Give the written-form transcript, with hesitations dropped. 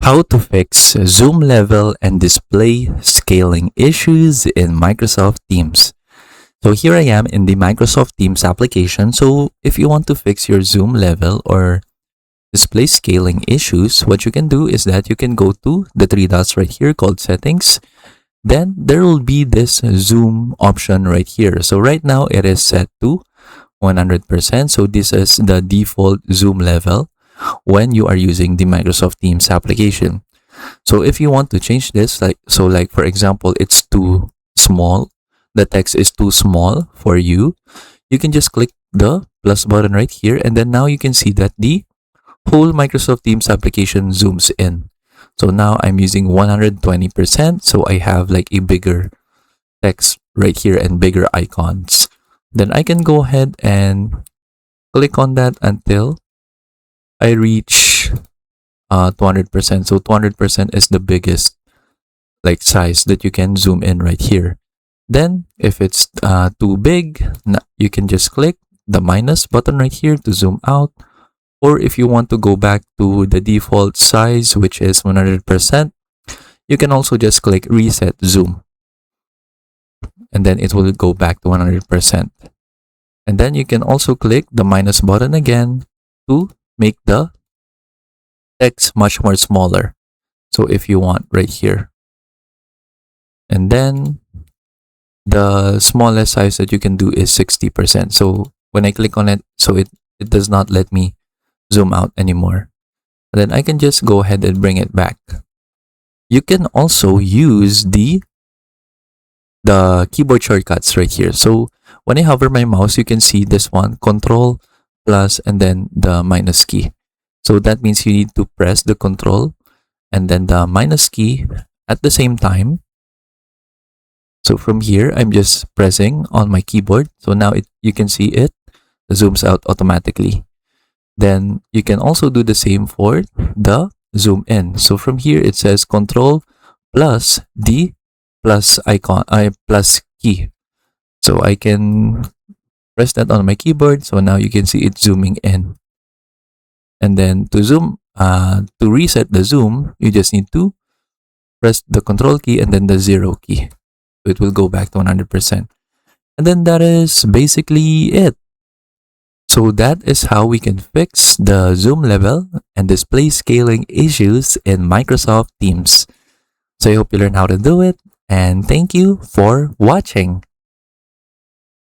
How to fix zoom level and display scaling issues in Microsoft Teams. So here I am in the Microsoft Teams application. So if you want to fix your zoom level or display scaling issues, what you can do is that you can go to the three dots right here called settings. Then there will be this zoom option right here. So right now it is set to 100%. So this is the default zoom level when you are using the Microsoft Teams application. So if you want to change this, like for example, it's too small, the text is too small for you, you can just click the plus button right here, and then now you can see that the whole Microsoft Teams application zooms in. So now I'm using 120%, so I have like a bigger text right here and bigger icons. Then I can go ahead and click on that until I reach 200%. So 200% is the biggest like size that you can zoom in right here. Then if it's too big, you can just click the minus button right here to zoom out. Or if you want to go back to the default size, which is 100%, you can also just click reset zoom. And then it will go back to 100%. And then you can also click the minus button again to make the text much more smaller. So if you want right here. And then the smallest size that you can do is 60%. So when I click on it, so it does not let me zoom out anymore. And then I can just go ahead and bring it back. You can also use the keyboard shortcuts right here. So when I hover my mouse, you can see this one, Control plus and then the minus key. So that means you need to press the Control and then the minus key at the same time. So from here, I'm just pressing on my keyboard. So now you can see it zooms out automatically. Then you can also do the same for the zoom in. So from here, it says Control plus the plus icon, plus key. So I can press that on my keyboard. So now you can see it zooming in. And then to zoom, to reset the zoom, you just need to press the Control key and then the 0 key. So it will go back to 100%. And then that is basically it. So that is how we can fix the zoom level and display scaling issues in Microsoft Teams. So I hope you learned how to do it, and thank you for watching.